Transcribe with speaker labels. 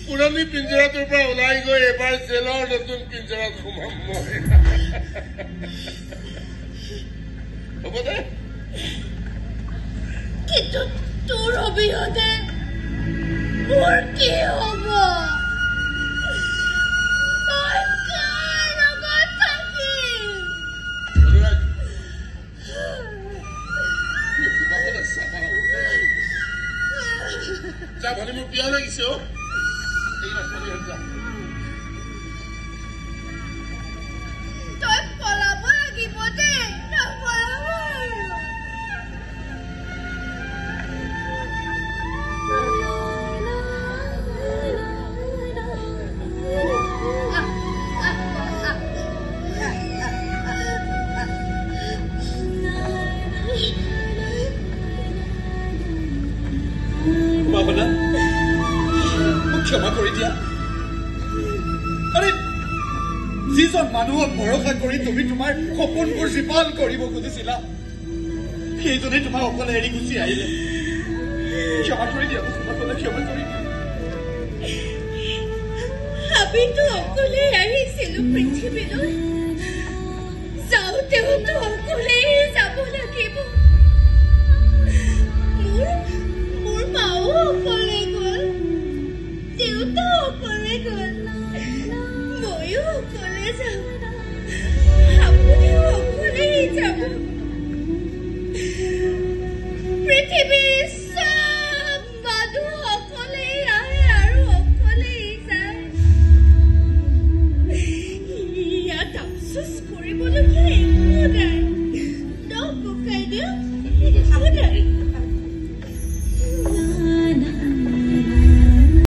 Speaker 1: পুৰণি পিঞ্জৰাটোৰ পৰা ওলাই গৈ এবাৰ জেলৰ নতুন পিঞ্জৰাত সোমাম মই হ'ব দে
Speaker 2: কিন্তু তোৰ অবিহনে মোৰ কি হ'ব মই কাৰ লগত থাকিম
Speaker 1: যা ভালে মোৰ পিয়া লাগিছে অ
Speaker 2: তই পলাব লাগিব দে নপলাব
Speaker 3: বাবলা মোক ক্ষমা কৰি দিয়া আৰে যিজন মানুহক ভৰসা কৰি তুমি তোমাৰ সপোনবোৰ জীপাল কৰিব খুজিছিলা সেইজনে তোমাক অকলে এৰি গুচি আহিলে ক্ষমা কৰি দিয়া বাবলা ক্ষমা কৰি দিয়া
Speaker 2: আমিতো অকলে আহিছিলো পৃথিৱীলৈ যাওঁতেওতো অকলেই যাব লাগিব